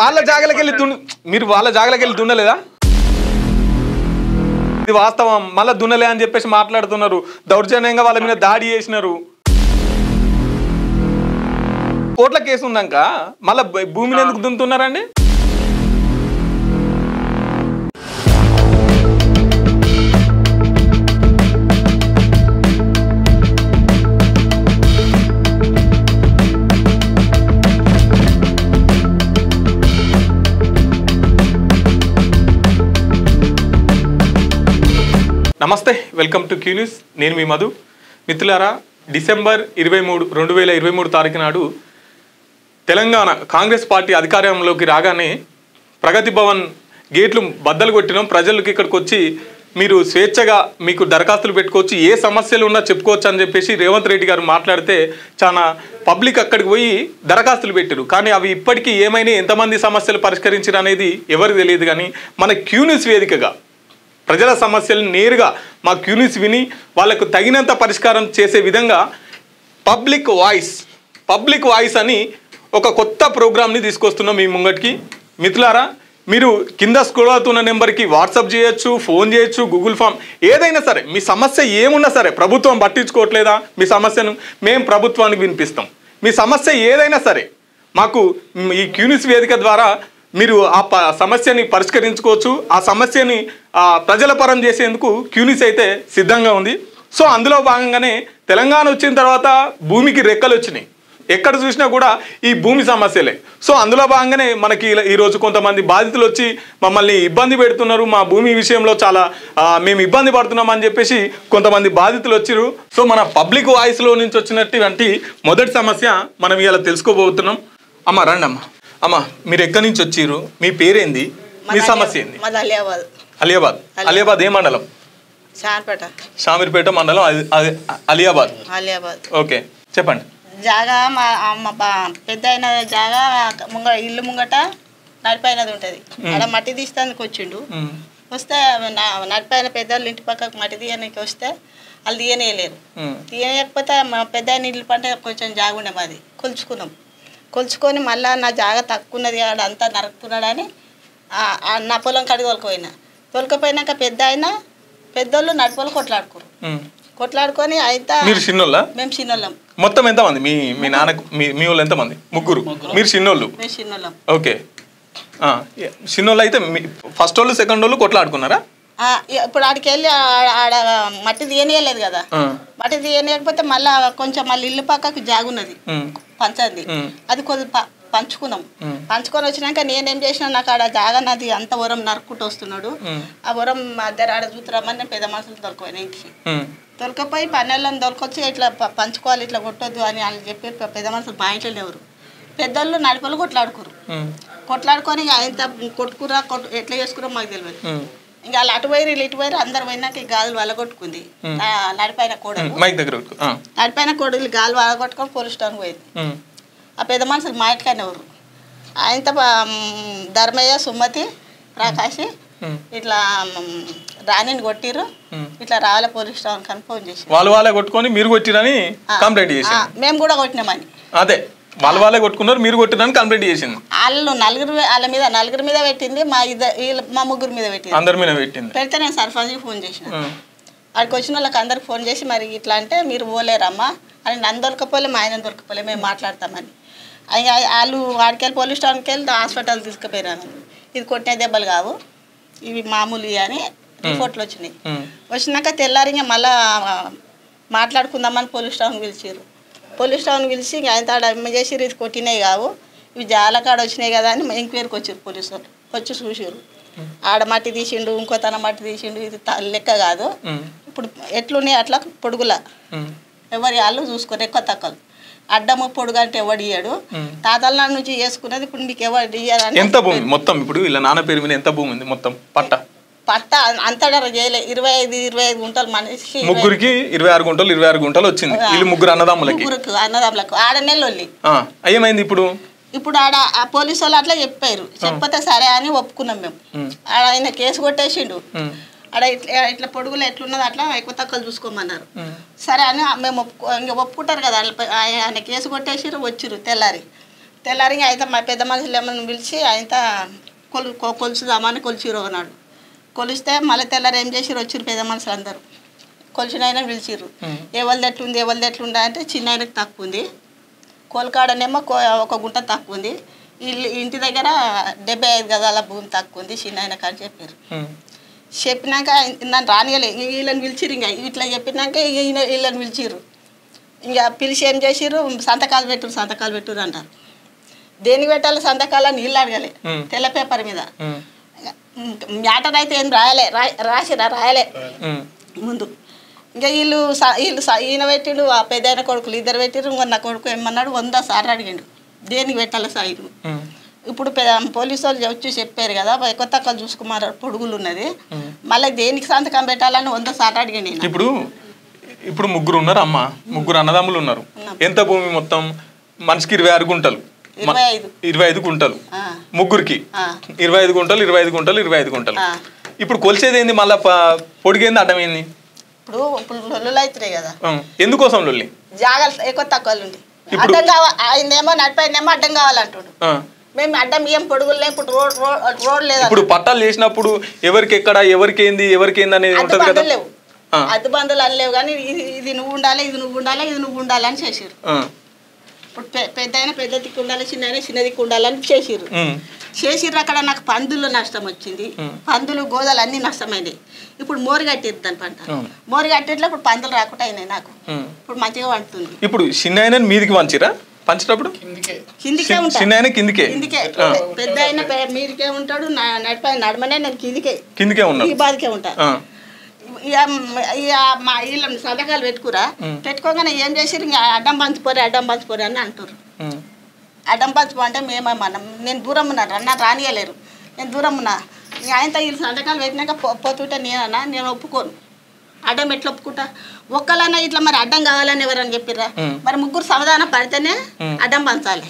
వాళ్ళ జాగలకి వెళ్ళి మీరు వాళ్ళ జాగలకి వెళ్ళి దున్నలేదా? ఇది వాస్తవం. మళ్ళీ దున్నలే అని చెప్పేసి మాట్లాడుతున్నారు. దౌర్జన్యంగా వాళ్ళ మీద దాడి చేసినారు. కోట్ల కేసు ఉన్నాక మళ్ళీ భూమిని ఎందుకు దున్నుతున్నారండి? నమస్తే, వెల్కమ్ టు క్యూ న్యూస్. నేను మీ మధు. మిత్రులారా, డిసెంబర్ 23, 2023 తారీఖు నాడు తెలంగాణ కాంగ్రెస్ పార్టీ అధికారంలోకి రాగానే ప్రగతి భవన్ గేట్లు బద్దలు కొట్టినాం. ప్రజలకు ఇక్కడికి వచ్చి మీరు స్వేచ్ఛగా మీకు దరఖాస్తులు పెట్టుకోవచ్చు, ఏ సమస్యలు ఉన్నా చెప్పుకోవచ్చు అని చెప్పేసి రేవంత్ రెడ్డి గారు మాట్లాడితే చాలా పబ్లిక్ అక్కడికి పోయి దరఖాస్తులు పెట్టారు. కానీ అవి ఇప్పటికీ ఏమైనా ఎంతమంది సమస్యలు పరిష్కరించారు అనేది ఎవరికి తెలియదు. కానీ మన క్యూ న్యూస్ వేదికగా ప్రజల సమస్యలను నేరుగా మా క్యూ న్యూస్ విని వాళ్ళకు తగినంత పరిష్కారం చేసే విధంగా పబ్లిక్ వాయిస్ అని ఒక కొత్త ప్రోగ్రామ్ని తీసుకొస్తున్నాం మీ ముంగటికి. మిత్రులారా, మీరు కింద స్క్రోల్ అవుతున్న నెంబర్కి వాట్సాప్ చేయొచ్చు, ఫోన్ చేయొచ్చు, గూగుల్ ఫామ్, ఏదైనా సరే మీ సమస్య ఏమున్నా సరే, ప్రభుత్వం పట్టించుకోవట్లేదా మీ సమస్యను, మేము ప్రభుత్వానికి వినిపిస్తాం. మీ సమస్య ఏదైనా సరే మాకు ఈ క్యూ న్యూస్ వేదిక ద్వారా మీరు ఆ సమస్యని పరిష్కరించుకోవచ్చు. ఆ సమస్యని ప్రజల పరం చేసేందుకు క్యూ న్యూస్ అయితే సిద్ధంగా ఉంది. సో అందులో భాగంగానే తెలంగాణ వచ్చిన తర్వాత భూమికి రెక్కలు వచ్చినాయి. ఎక్కడ చూసినా కూడా ఈ భూమి సమస్యలే. సో అందులో భాగంగానే మనకి ఈరోజు కొంతమంది బాధితులు వచ్చి మమ్మల్ని ఇబ్బంది పెడుతున్నారు, మా భూమి విషయంలో చాలా మేము ఇబ్బంది పడుతున్నాం అని చెప్పేసి కొంతమంది బాధితులు వచ్చారు. సో మన పబ్లిక్ వాయిస్లో నుంచి వచ్చినటువంటి మొదటి సమస్య మనం ఇలా తెలుసుకోబోతున్నాం. అమ్మ రండి అమ్మ. అమ్మ, మీరు ఎక్కడి నుంచి వచ్చారు? మీ పేరేంది? మీ సమస్య ఏంది? అలియాబాద్ ఏ మండలం? షామీర్పేట మండలం, అలియాబాద్. ఓకే, చెప్పండి. జాగా మా పెద్ద అయిన జాగా ఇల్లు ముంగట నడిపోయినది ఉంటుంది. అలా మట్టి తీస్తానికి వచ్చిండు. వస్తే నడిపోయిన పెద్దవాళ్ళు ఇంటి పక్కకు మట్టి తీయడానికి వస్తే వాళ్ళు తీయనేయలేరు. తీయలేకపోతే మా పెద్ద అయిన ఇల్లు పంట కొంచెం జాగుండే మాది. కొలుచుకొని మళ్ళీ నా జాగా తక్కువ ఉన్నది ఆడ అంతా నరుకుతున్నాడని నా పొలం కడిగి తోలుకపోయినాక పెద్దోళ్ళు నడిపోలు కొట్లాడుకొని అయితే మేము చిన్నోళ్ళం. మొత్తం ఎంతమంది మీ నాన్నకు మీ వాళ్ళు ఎంతమంది? ముగ్గురు. మీరు చిన్నోళ్ళు? ఓకే. చిన్నోళ్ళు అయితే ఫస్ట్ వాళ్ళు సెకండ్ వాళ్ళు కొట్లాడుకున్నారా? ఇప్పుడు ఆడికి వెళ్ళి ఆడ మట్టి తీయనియలేదు కదా. మట్టి తీయనియకపోతే మళ్ళీ ఇల్లు పక్కకు జాగున్నది పంచంది. అది కొద్ది పంచుకొని వచ్చినాక నేనేం చేసినా, నాకు ఆడ జాగా నది అంత వరం నరుక్కుంటూ వస్తున్నాడు. ఆ వరం మధ్య ఆడ చూతురమ్మని నేను పెద్ద మనుషులు దొరకపోయినా ఇంటికి దొరకపోయి పన్నెళ్ళని దొరకొచ్చి ఇట్లా పంచుకోవాలి, ఇట్లా కొట్టొద్దు అని వాళ్ళు చెప్పి పెద్ద మనుషులు మా ఇంట్లో లేవరు. పెద్దోళ్ళు నడిపలు కొట్లాడుకొని ఇంత కొట్టుకురా ఎట్లా చేసుకురా మాకు తెలియదు. ఇంకా వాళ్ళు అటు పోయి ఇటు పోయి అందరు పోయినాక ఈ గాజులు వలగొట్టుకుంది. నడిపైన కోడలు గాలి వలగొట్టుకొని పోలీస్ స్టేషన్ పోయింది. ఆ పెద్ద మనుషులు మా ఇంట్లోనే ఎవరు ఆయనతో ధర్మయ్య, సుమతి, ప్రకాష్ ఇట్లా రాణిని కొట్టిర్రు. ఇట్లా రావాల పోలీస్ స్టేషన్ కానీ ఫోన్ చేసి వాళ్ళే కొట్టుకొని మీరు కొట్టిరని కంప్లైంట్ చేసి మేము కూడా కొట్టినామని. అదే వాళ్ళే కొట్టుకున్నారు, మీరు కొట్టిరని కంప్లైంట్ చేసింది. వాళ్ళు నలుగురి మీద పెట్టింది, మా ముగ్గురు మీద పెట్టింది, అందరి మీద పెట్టింది. పెడితే నేను సర్పంచ్కి ఫోన్ చేసిన. అక్కడికి వచ్చిన వాళ్ళకి అందరికి ఫోన్ చేసి మరి ఇట్లా అంటే మీరు పోలేరమ్మా అని, నన్ను దొరకపోలే మా ఆయన దొరకపోలే, మేము మాట్లాడతామని. వాళ్ళు వాడికెళ్ళి పోలీస్ స్టేషన్కి వెళ్ళి హాస్పిటల్ తీసుకుపోయినాను. ఇది కొట్టిన దెబ్బలు కావు, ఇవి మామూలు అని రిపోర్ట్లు వచ్చినాయి. వచ్చినాక తెల్లారిగా మళ్ళా మాట్లాడుకుందామని పోలీస్ స్టేషన్ పిలిచి ఆయన తాడు అమ్మ చేసి ఇది కొట్టినాయి కావు, ఇవి జాలకాడ వచ్చినాయి కదా అని ఎంక్వైరీకి వచ్చారు. పోలీసు వాళ్ళు వచ్చి చూసారు. ఆడ మట్టి తీసిండు, ఇంకో తన మట్టి తీసిండు, ఇది లెక్క కాదు. ఇప్పుడు ఎట్లున్నాయి అట్లా పొడుగుల ఎవరి వాళ్ళు చూసుకొని ఎక్కువ తక్కువ అడ్డము పొడుగు అంటే ఎవడు ఇయ్యాడు. తాతల నాన్న నుంచి చేసుకున్నది ఇప్పుడు మీకు ఎవరు ఇయ్యాలని. ఎంత భూమి మొత్తం ఇప్పుడు ఇలా నాన్న పేరు మీద ఎంత భూమి ఉంది మొత్తం? పట్ట అంతటా చేయలే 25 గుంటలు మనిషి, ముగ్గురికి 26 గుంటలు వచ్చింది. వీళ్ళు ముగ్గురు అన్నదమ్ములకు ఆడనెళ్ళు ఏమైంది ఇప్పుడు ఆడ పోలీసు వాళ్ళు అట్లా చెప్పారు. చెప్పతే సరే అని ఒప్పుకున్నాం మేము. ఆడ ఆయన కేసు కొట్టేసిండు. ఆడ ఇట్లా పొడుగులు ఎట్లున్నది అట్లా ఎక్కువ తక్కువ చూసుకోమన్నారు. సరే అని మేము ఒప్పుకుంటారు కదా. ఆయన కేసు కొట్టేసిరు, వచ్చిర్రు. తెల్లారి అయితే మా పెద్ద మనుషులు ఏమన్నా పిలిచి ఆయన కొలుచుదామని కొలిచిరు అన్నాడు. కొలిస్తే మళ్ళీ తెల్లారి ఏం చేసిరు, వచ్చిరు పెద్ద మనుషులు అందరూ కొలిచిన ఆయన పిలిచిర్రు. ఎవరిది ఎట్లుంది అంటే చిన్న ఆయనకు తక్కువ ఉంది, కోలకాడనేమో ఒక గుంట తక్కువ ఉంది, ఇంటి దగ్గర 75 గజాల భూమి తక్కువ ఉంది చిన్న ఆయనకు అని చెప్పారు. చెప్పినాక నన్ను రానియలే, వీళ్ళని పిలిచిరు. ఇంకా ఇట్లా చెప్పినాక వీళ్ళని పిలిచిర్రు. ఇంకా పిలిచి ఏం చేసిర్రు, సంతకాలు పెట్టురు అంటారు. దేనికి పెట్టాలి సంతకాలు అని వీళ్ళు అడగలే, తెల్ల పేపర్ మీద. మ్యాటర్ అయితే ఏం రాయలే ముందు. ఇంకా వీళ్ళు ఈయన పెట్టిండు, ఆ పెద్ద కొడుకులు 2 పెట్టిరు. ఇంకో నా కొడుకు ఏమన్నాడు, 100 సార్లు అడిగిండు దేనికి పెట్టాలి సాయిలు. ఇప్పుడు పోలీసు వాళ్ళు వచ్చి చెప్పారు కదా, ఎక్కువ తక్కువ చూసుకున్నారు పొడుగులు ఉన్నది, మళ్ళీ దేనికి సంతకం పెట్టాలని 100 సార్లు అడిగిండు. ఇప్పుడు ముగ్గురు ఉన్నారు అమ్మ, ముగ్గురు అన్నదమ్ములు ఉన్నారు. ఎంత భూమి మొత్తం? మనిషికి 26 గుంటలు, 25 గుంటలు ముగ్గురికి, 25 గుంటలు 25 గుంటలు 25 గుంటలు. ఇప్పుడు కొలిసేది ఏంది, మళ్ళీ పొడిగేంది, అడ్డం ఏంది? ఇప్పుడు లొల్లులు అవుతున్నాయి కదా, ఎందుకోసం లొల్లి? జాగ్రత్త ఎక్కువ తక్కువలు ఉంది. అడ్డం కావాలి, ఆయనేమో నడిపోయినేమో అడ్డం కావాలంటాడు. మేము అడ్డం బియ్యం పొడుగులే, ఇప్పుడు రోడ్ లేదు. ఇప్పుడు పట్టాలు చేసినప్పుడు ఎవరికి ఎక్కడ ఎవరికి ఏంది అనేది ఉంటది కదా. లేవు అద్దు బంధువులు అని లేవు, కానీ ఇది నువ్వు ఉండాలి, ఇది నువ్వు ఉండాలి అని చేసిరు. ఇప్పుడు పెద్ద దిక్కు ఉండాలి, చిన్న దిక్కు ఉండాలని చేసిర్రు. అక్కడ నాకు పందులు నష్టం వచ్చింది, పందులు గోదలు అన్ని నష్టమైనాయి. ఇప్పుడు మోరు కట్టిరు దాని పంట, మోరు కట్టేట్లో ఇప్పుడు పందులు రాకుండా అయినాయి నాకు, ఇప్పుడు మంచిగా పండుతుంది. ఇప్పుడు చిన్న మీదికి పంచిరా? పంచేటప్పుడు కిందికే ఉంటాడు, కిందికే. పెద్ద అయినా మీదికే ఉంటాడు, నడమనే నేను కిందికే ఉన్నా, ఈ బాధకే ఉంటా. మా వీళ్ళని సంతకాలు పెట్టుకోగానే ఏం చేసిరు, ఇంకా అడ్డం పంచిపోరే అని అంటారు. అడ్డం పంచిపో అంటే మేమేమన్నా, నేను దూరం ఉన్నా, నాకు రానియలేరు, నేను దూరం ఉన్నా. ఆయనతో వీళ్ళు సంతకాలు పెట్టినాక పోతుంటే నేను ఒప్పుకోను. అడ్డం ఎట్లా ఒప్పుకుంటా? ఒక్కలన్నా ఇట్లా మరి అడ్డం కావాలని ఎవరని చెప్పిర్రా? మరి ముగ్గురు సమాధానం పడితేనే అడ్డం పంచాలి.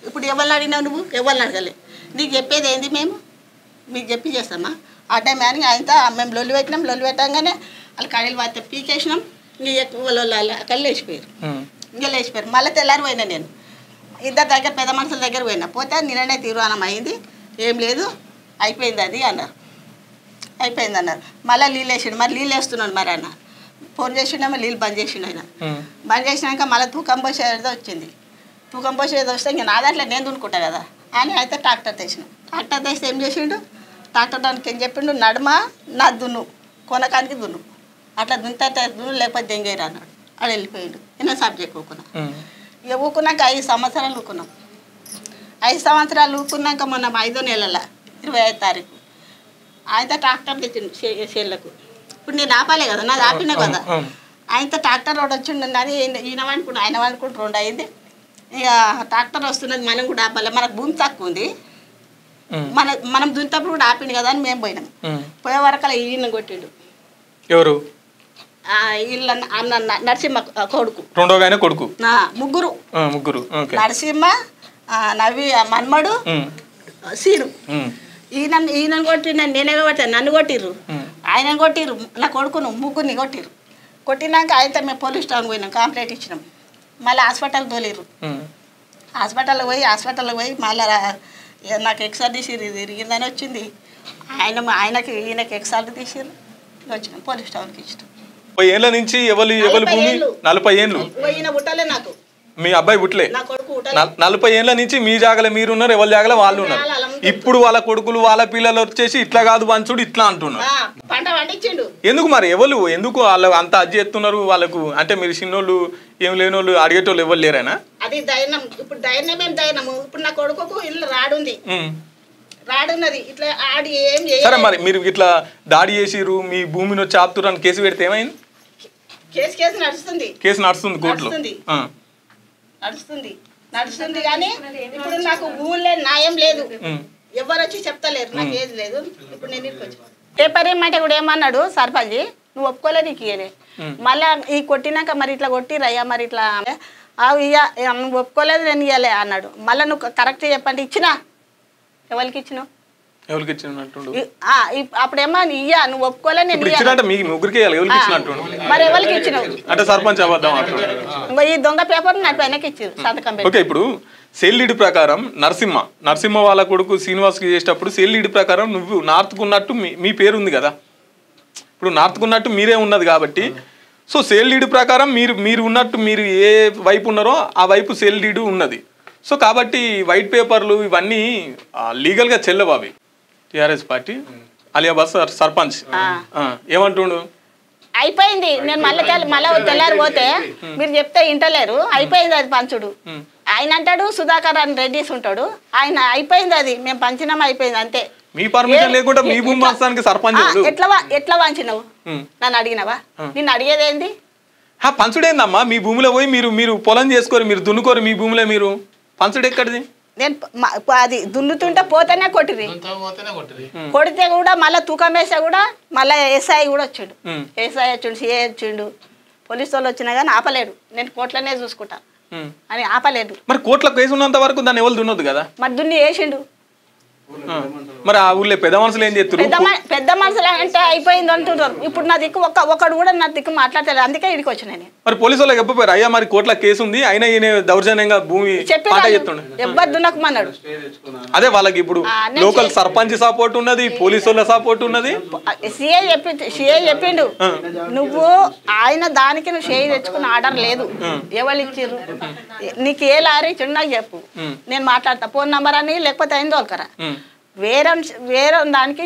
ఇప్పుడు ఎవరిని అడిగినావు నువ్వు? ఎవరిని అడగలే. నీకు చెప్పేది ఏంది, మేము మీకు చెప్పి చేస్తామా అడ్డం అని? ఆయనతో మేము లొల్లి పెట్టంగానే వాళ్ళు కడీలు వాడితే పీకేసినాం. ఇంకా ఎక్కువ లొల్లి అక్కడ లేచిపోయారు. మళ్ళీ తెల్లారి పోయినా నేను, 2 దగ్గర పెద్ద మనుషుల దగ్గర పోతే నిన్ననే తీర్మానం అయింది, ఏం లేదు అయిపోయింది అది అన్నారు. మళ్ళీ నీళ్ళు వేసిండు, మరి నీళ్ళు వేస్తున్నాడు. మరి అన్న ఫోన్ చేసిండేమో నీళ్ళు బంద్ చేసిండు. ఆయన బంద్ చేసినాక మళ్ళీ తూకం పోసేది వచ్చింది. తూకం పోసేది వస్తే ఇంకా నా దాంట్లో నేను దున్నుకుంటా కదా అని అయితే ట్రాక్టర్ తెస్తే ఏం చేసిండు, ట్రాక్టర్ దానికి ఏం చెప్పిండు, నడుమ నా దున్ను, కొనకానికి దున్ను, అట్లా దున్నితే దున్ను లేకపోతే దెంగేరు అన్నాడు. అక్కడ వెళ్ళిపోయిండు. నేను సబ్జెక్ట్ ఊకున్నా. ఇక ఊకున్నాక 5 సంవత్సరాలు ఊకున్నాం. 5 సంవత్సరాలు ఊకున్నాక మొన్న 5వ నెలల 25వ తారీఖు ఆయనతో ట్రాక్టర్ తెచ్చిండు చేళ్ళకు. ఇప్పుడు నేను ఆపాలే కదా, నాది ఆపినా కదా. ఆయనతో ట్రాక్టర్ రోడ్ వచ్చిండు అని ఆయన అనుకుంటూ 2 అయింది. ఇక ట్రాక్టర్ వస్తున్నది, మనం కూడా ఆపాలి, మనకు భూమి తక్కువ ఉంది, మనం దున్నేటప్పుడు కూడా ఆపిండు కదా అని మేము పోయినాం. పోయే వరకు అలా ఈయన కొట్టిండు. ఎవరు? వీళ్ళ అన్న నరసింహ కొడుకు, కొడుకు, ముగ్గురు నరసింహ, నవ్వి, మన్మడు, సీను. ఈయన కొట్టిన నేనే కొట్టాను, నన్ను కొట్టిర్రు, ఆయన కొట్టిర్రు, నా కొడుకును, ముగ్గురిని కొట్టినాక ఆయనతో మేము పోలీస్ స్టేషన్ పోయినాం, కంప్లైంట్ ఇచ్చినాం. మళ్ళీ హాస్పిటల్ తోలిర్రు. హాస్పిటల్కి పోయి మళ్ళీ నాకు ఎక్స్ఆర్ తీసిర్రు, ఇది ఇరిగిందని వచ్చింది. ఈయనకి ఎక్స్ఆర్ తీసిర్రు, వచ్చినాం పోలీస్ స్టేషన్కి ఇచ్చినాం. 40 ఏళ్ళ నుంచి ఎవరు భూమి? 40 ఏళ్ళు పుట్టలే నాకు, మీ అబ్బాయి పుట్టలే. 40 ఏళ్ళ నుంచి మీ జాగలే మీరు ఉన్నారు, ఎవరి జాగలే వాళ్ళు ఉన్నారు. ఇప్పుడు వాళ్ళ కొడుకులు వాళ్ళ పిల్లలు వచ్చేసి ఇట్లా కాదు పంచుడు ఇట్లా అంటున్నారు. పంట పండించిండు. ఎందుకు మరి? ఎందుకు వాళ్ళు అంత అది చేస్తున్నారు? వాళ్ళకు అంటే మీరు చిన్నోళ్ళు ఏం లేనోళ్ళు అడిగేటోళ్ళు ఎవరు లేరేనా? అది దైనం. ఇప్పుడు దైనము. ఇప్పుడు నా కొడుకు ఇల్లు రాడున్నది, ఇట్లా ఆడి ఏం చేయాలి. సరే మరి మీరు ఇట్లా దాడి చేసిరు, మీ భూమిని వచ్చి ఆపుతున్నారు, కేసు పెడితే ఏమైంది? కేసు నడుస్తుంది. కోర్టులో నడుస్తుంది కానీ ఇప్పుడు నాకు ఊళ్ళో న్యాయం లేదు, ఎవరు వచ్చి చెప్తలేరు, నాకు ఏది లేదు. ఇప్పుడు నేను పేపర్ ఏమంటే కూడా ఏమన్నాడు సర్పంచ్, నువ్వు ఒప్పుకోలే, నీకు ఇయ్యలే. మళ్ళీ ఈ కొట్టినాక మరి ఇట్లా కొట్టిరయ్యా, మరి ఇట్లా నువ్వు ఒప్పుకోలేదు, నేను ఇయ్యలే అన్నాడు. మళ్ళీ నువ్వు కరెక్ట్ చెప్పండి, ఇచ్చినా ఎవరికి ఇచ్చినావు? ఎవరికి ఇచ్చినట్టుండు అప్పుడేమో ఇయ్యా నువ్వు ఒప్పుకోలే నేను ఇప్పుడు ఇచ్చినట్టు మీ ముగ్గురికి ఎవరికి ఇచ్చినట్టుండు మరి ఎవరికి ఇచ్చినావు అంటే సర్పంచ్ అబద్ధం ఇంకో ఈ దొంగ పేపర్ నా పైనకి ఇచ్చారు సంతకం పెట్టి. ఓకే ఇప్పుడు సేల్ లీడ్ ప్రకారం నరసింహ వాళ్ళ కొడుకు శ్రీనివాస్కి చేసేటప్పుడు సేల్ లీడ్ ప్రకారం నువ్వు నార్త్కున్నట్టు మీ పేరు ఉంది కదా, ఇప్పుడు నార్త్కున్నట్టు మీరే ఉన్నది కాబట్టి సో సేల్ లీడ్ ప్రకారం మీరు ఉన్నట్టు మీరు ఏ వైపు ఉన్నారో ఆ వైపు సేల్ లీడ్ ఉన్నది. సో కాబట్టి వైట్ పేపర్లు ఇవన్నీ లీగల్గా చెల్లవు అవి. టీఆర్ఎస్ పార్టీ అలియాబాద్ సర్పంచ్ ఏమంటుండు అయిపోయింది నేను మళ్ళీ తెల్లారి పోతే మీరు చెప్తే ఇంటలేరు అయిపోయింది అది పంచుడు. ఆయన అంటాడు సుధాకర్ అని రెడ్డిస్ ఉంటాడు ఆయన అయిపోయింది అది మేము పంచినాం అయిపోయింది అంతే. మీ పర్మిషన్ లేకుండా మీ భూమి వాస్తానికి సర్పంచ్ ఎట్లా వంచినావు నన్ను అడిగినావా నిన్ను అడిగేది ఏంది పంచుడేందమ్మా మీ భూమిలో పోయి మీరు పొలం చేసుకోరు మీరు దున్నుకోరు మీ భూమిలో మీరు పంచుడు ఎక్కడిది నేను అది దున్నుతుంటే పోతేనే కొట్టిరి కొడితే కూడా మళ్ళీ తూకం వేసా కూడా మళ్ళీ ఎస్ఐ కూడా వచ్చిండు సిఐ వచ్చిండు పోలీసు వాళ్ళు వచ్చినా కానీ ఆపలేడు నేను కోట్లనే చూసుకుంటా అని ఆపలేదు. మరి కోట్ల కేసు ఉన్నంత వరకు దాన్ని ఎవరు దున్నొద్దు కదా మరి దున్ని వేసిండు. మరి ఆ ఊళ్ళో పెద్ద మనుషులు ఏం చేస్తారు పెద్ద మనుషులు అంటే అయిపోయింది అంటున్నారు. ఇప్పుడు నా దిక్కు ఒకడు కూడా నా దిక్కు మాట్లాడతారు అందుకే ఇడికి వచ్చిన నేను. మరి పోలీసు వాళ్ళకి చెప్పారు అయ్యా మరి కోట్ల కేసు ఉంది అయినా ఈయన దౌర్జన్యంగా భూమి చెప్తుండే ఎవ్వరు దున్నకమన్నాడు. అదే వాళ్ళకి ఇప్పుడు లోకల్ సర్పంచ్ సపోర్ట్ ఉన్నది పోలీసు వాళ్ళ సపోర్ట్ ఉన్నది. సిఐ చెప్పిండు నువ్వు ఆయన దానికి నువ్వు సిఐ తెచ్చుకున్న ఆర్డర్ లేదు ఎవరు ఇచ్చిర్రు నీకు ఏ లారీ ఇచ్చిండు నాకు చెప్పు నేను మాట్లాడతా ఫోన్ నంబర్ అని లేకపోతే అయిందో ఒకరా వేరే దానికి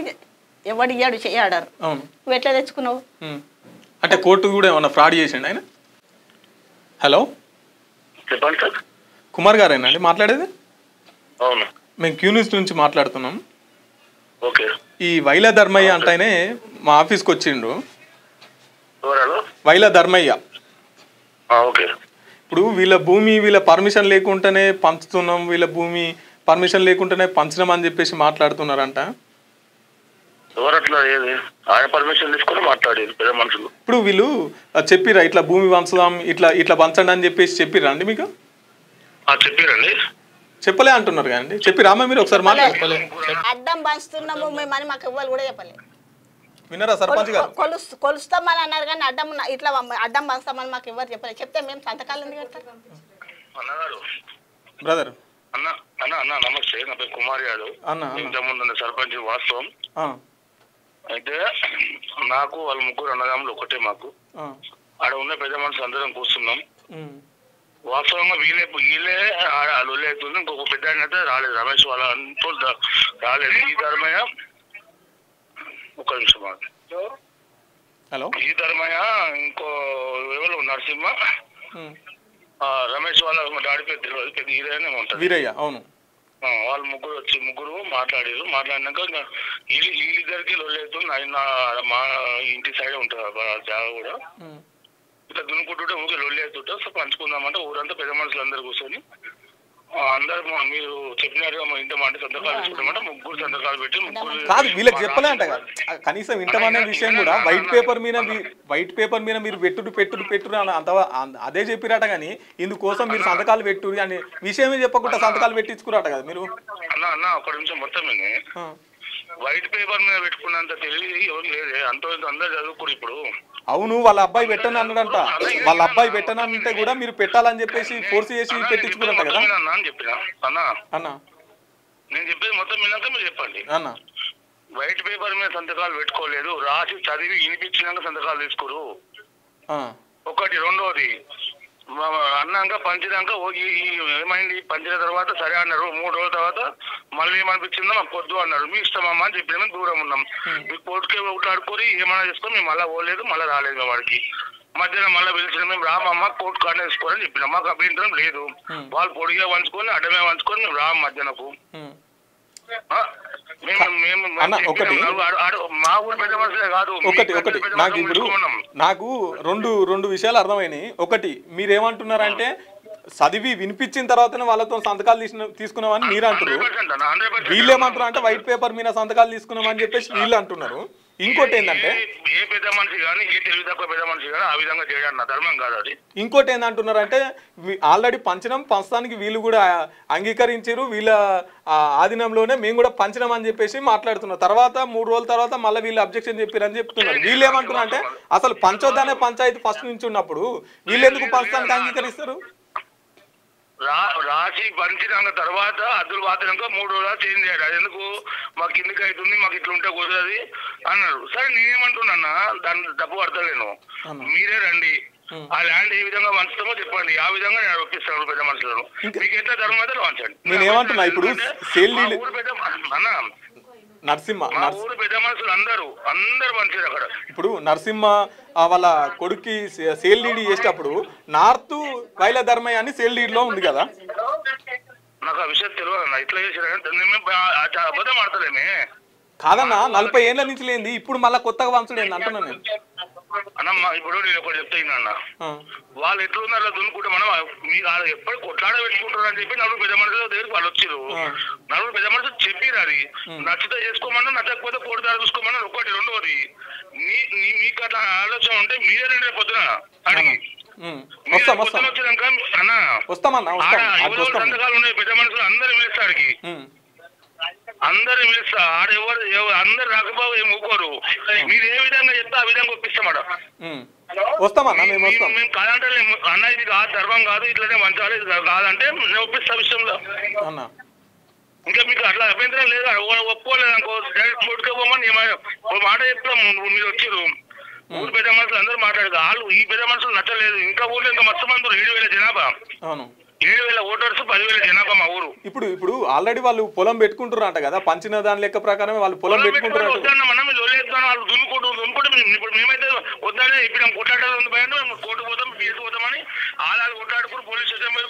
ఎవడు ఇయ్యాడు చేయడారు నువ్వు ఎట్లా తెచ్చుకున్నావు అంటే కోర్టు కూడా ఏమన్నా ఫ్రాడ్ చేసిండు ఆయన. హలో చెప్పండి సార్. కుమార్ గారేనా అండి మాట్లాడేది? అవును మేము క్యూ న్యూస్ నుంచి మాట్లాడుతున్నాం. ఓకే ఈ వైల ధర్మయ్య అంటేనే మా ఆఫీస్కి వచ్చిండు. వైల ధర్మయ్య ఓకే ఇప్పుడు వీళ్ళ భూమి వీళ్ళ పర్మిషన్ లేకుండానే పంచుతున్నాం వీళ్ళ భూమి పర్మిషన్ లేకుండానే పంచడం అని చెప్పేసి మాట్లాడుతున్నారంట. ఎవరట్లా ఏది ఆయన పర్మిషన్ తీసుకొని మాట్లాడేది పెద్ద మనుషులు. ఇప్పుడు వీళ్ళు చెప్పిరా ఇట్లా భూమి పంచుదాం ఇట్లా పంచండి అని చెప్పేసి చెప్పిరా అండి మీకు? చెప్పారండి. చెప్పలే అంటున్నారు కదండి చెప్పిరామా మీరు ఒకసారి మాట్లాడుకోలే అడ్డం పంచుతున్నాము మేమని మాకు ఎవ్వరు కూడా చెప్పలేదు. విన్నారా సర్పంచ్ గారు? కొలుస్తామని అన్నారు కానీ ఇట్లా అడ్డం పంచుతామని మాకు ఎవరు చెప్పలేదు. చెప్తే మేము సంతకాలు ఎందుకు పెడతాం అన్నగారు బ్రదర్ అన్న అన్న అన్న నమస్తే నా పేరు కుమార్ యాదవ్ ఇంతకుముందు సర్పంచ్ వాస్తవం. అయితే నాకు వాళ్ళ ముగ్గురు అన్నదమ్ములు ఒకటే మాకు ఆడ ఉన్న పెద్ద మనుషులు అందరం కూర్చున్నాం. వాస్తవంగా వీళ్ళే అవుతుంది ఇంకొక పెద్ద అయితే రాలేదు రమేష్ వాళ్ళ అంటూ రాలేదు. ఈ ధర్మయ్య ఒక్క నిమిషం హలో ఈ ధర్మయ్య ఇంకో ఎవరు నరసింహ రమేష్ వాళ్ళ డాడీ పేరు తెలియదు పెద్ద హీరోనే ఉంటుంది వీరయ్య. అవును వాళ్ళు ముగ్గురు మాట్లాడారు. మాట్లాడినాక వీళ్ళిద్దరికి లొల్లేస్తుంది ఆయన మా ఇంటి సైడ్ ఉంటుంది జాగా కూడా ఇట్లా దున్నుకుంటుంటే ఊరికి లొల్లేస్తుంటే సో పంచుకుందామంటే ఊరంతా పెద్ద మనుషులు అందరు కూర్చొని అందరు మీరు చెప్పినట్టుగా మా ఇంటి మాట సంతకాలు తీసుకుంటామంటే ముగ్గురు సంతకాలు పెట్టి ముగ్గురు కాదు వీళ్ళకి చెప్పలే అంట కనీసం ఇంటమనే విషయం కూడా వైట్ పేపర్ మీద మీరు పెట్టుడు అని అంత అదే చెప్పిరట కానీ ఇందుకోసం మీరు సంతకాలు పెట్టుడు అని విషయమే చెప్పకుండా సంతకాలు పెట్టించుకురాట కదా మీరు. అన్న ఒక నిమిషం మొత్తం వైట్ పేపర్ మీద పెట్టుకున్నంత తెలివి ఎవరు లేదే అంత అందరు చదువుకోరు ఇప్పుడు. అవును వాళ్ళ అబ్బాయి పెట్టని అన్నాడంట వాళ్ళ అబ్బాయి పెట్టనంటే కూడా మీరు పెట్టాలని చెప్పేసి ఫోర్స్ చేసి పెట్టించుకున్నట్ట కదా అని చెప్పిన అన్న నేను చెప్పేది మొత్తం విన్నాక మీరు చెప్పండి అన్న. వైట్ పేపర్ మీద సంతకాలు పెట్టుకోలేదు రాసి చదివి వినిపించినాక సంతకాలు తీసుకోరు ఒకటి. రెండోది అన్నాక పంచినాక ఏమైంది పంచిన తర్వాత సరే అన్నారు 3 రోజుల తర్వాత మళ్ళీ ఏమనిపించిందో మాకు పొద్దు అన్నారు మీ ఇష్టమమ్మా అని చెప్పిన దూరం ఉన్నాం మీకు కోర్టుకే ఒకటాడుకొని ఏమన్నా చేసుకొని మేము మళ్ళీ పోలేదు మళ్ళీ రాలేదు మేము వాడికి మధ్యాహ్నం మళ్ళీ పిలిచిన మేము రామమ్మ కోర్టు కార్డు వేసుకోవాలని చెప్పినాం మాకు అభ్యంతరం లేదు. వాళ్ళు పొడిగా వంచుకొని అడ్డమే వంచుకొని మేము రాము మధ్యాహ్నకు నాకు రెండు విషయాలు అర్థమైనాయి. ఒకటి మీరేమంటున్నారంటే చదివి వినిపించిన తర్వాతనే వాళ్ళతో సంతకాలు తీసుకున్నామని మీరు అంటున్నారు. వీళ్ళు ఏమంటున్నారు అంటే వైట్ పేపర్ మీద సంతకాలు తీసుకున్నామని చెప్పేసి వీళ్ళు అంటున్నారు. ఇంకోటి ఏంటంటే ఏ పెద్ద మనిషి కానీ ఏ తెలివి తక్కువ పెద్ద మనిషి కానీ ఆ విధంగా చేయడం నా ధర్మం కాదు అది. ఇంకోటి ఏంటంటున్నారంటే ఆల్రెడీ పంచడం పంచడానికి వీళ్ళు కూడా అంగీకరించారు, వీళ్ళ ఆధీనంలోనే మేము కూడా పంచడం అని చెప్పేసి మాట్లాడుతున్నారు. తర్వాత 3 రోజుల తర్వాత మళ్ళీ వీళ్ళు అబ్జెక్షన్ చెప్పారని చెప్తున్నారు. వీళ్ళు ఏమంటున్నారు అంటే అసలు పంచొద్దనే పంచాయతీ ఫస్ట్ నుంచి ఉన్నప్పుడు వీళ్ళు ఎందుకు పంచడానికి అంగీకరిస్తారు? రాసి పంచిన తర్వాత అద్దులు పాతినాక 3 రోజులు చేంజ్ చేయాలి. అది ఎందుకు మాకు కిందికి అవుతుంది, మాకు ఇట్లా ఉంటే కుదరది అన్నారు. సరే నేనేమంటున్నా, దాన్ని తప్పు పడతలేను, మీరే రండి, ఆ ల్యాండ్ ఏ విధంగా పంచుతామో చెప్పండి, ఆ విధంగా నేను ఒప్పిస్తాను పెద్ద మనుషులను. మీకు ఎట్లా ధర్మం అయితే పంచండి. నేనేమంటున్నా ఇప్పుడు అన్న నరసింహ ఊరు పెద్ద మనుషులు అందరూ పంచారు అక్కడ. ఇప్పుడు నరసింహ వాళ్ళ కొడుక్కి సేల్ డీడ్ చేసేటప్పుడు నార్త్ వైల ధర్మయ్య అని సేల్ డీడ్ లో ఉంది కదా. నాకు ఆ విషయం తెలియదు అన్న, ఇట్లా చేసారు అబద్ధం ఆడతలేమే కాదన్నా, 40 ఏళ్ళ నుంచి లేనిది ఇప్పుడు మళ్ళీ కొత్తగా పంచలేదు అంటున్నాను నేను. అన్నమ్మా ఇప్పుడు నేను ఒకటి చెప్తాను, వాళ్ళు ఎట్లున్నారో దున్నుకుంటే మనం మీరు ఎప్పుడు కొట్లాడ పెట్టుకుంటారు అని చెప్పి 4 పెద్ద మనుషుల దగ్గరికి వాళ్ళు వచ్చారు. 4 పెద్ద మనుషులు చెప్పిరు, అది నచ్చితే చేసుకోమన్నా, నచ్చకపోతే కోడిదారు చూసుకోమన్నా. ఒకటి రెండోది మీకు అట్లా ఆలోచన ఉంటే మీరే రండి పొద్దున అడిగి వచ్చినాక అన్న సంతకాలు ఉన్నాయి పెద్ద మనుషులు అందరు పిలుస్తాడికి, అందరు పిలుస్తా ఆడెవరు అందరు రాకపోవు ఏం ఊకోరు. మీరు ఏ విధంగా చెప్తే ఆ విధంగా ఒప్పిస్తామట. మేము కాదంటే అన్న ఇది కాదు ధర్మం కాదు, ఇట్లనే మంచాలి, ఇది కాదంటే నేను ఒప్పిస్తా విషయంలో. ఇంకా మీకు అట్లా అభ్యంతరం లేదా ఒప్పుకోలేదు అనుకో, డైరెక్ట్ కొట్టుకోమని మాట చెప్తాం. మీరు వచ్చారు ఊరు పెద్ద మనుషులు అందరూ మాట్లాడదు, వాళ్ళు ఈ పెద్ద మనుషులు నచ్చలేదు. ఇంకా ఊర్లో ఇంకా మస్తు మంది 7,000 జనాభా, 7,000 ఓటర్స్, 10,000 జనాభా మా ఊరు. ఇప్పుడు ఆల్రెడీ వాళ్ళు పొలం పెట్టుకుంటారు అంట కదా, పంచిన దాని లెక్క ప్రకారం వాళ్ళు పొలం పెట్టుకుంటారు. వాళ్ళు దున్నుకుంటే ఇప్పుడు మేమైతే వద్దానే ఇప్పుడు కొట్లాటలు ఉంది పోయండి, మేము కోర్టు పోతాం, కేసు పోతామని వాళ్ళు కొట్లాడుకుని పోలీస్ స్టేషన్ మీద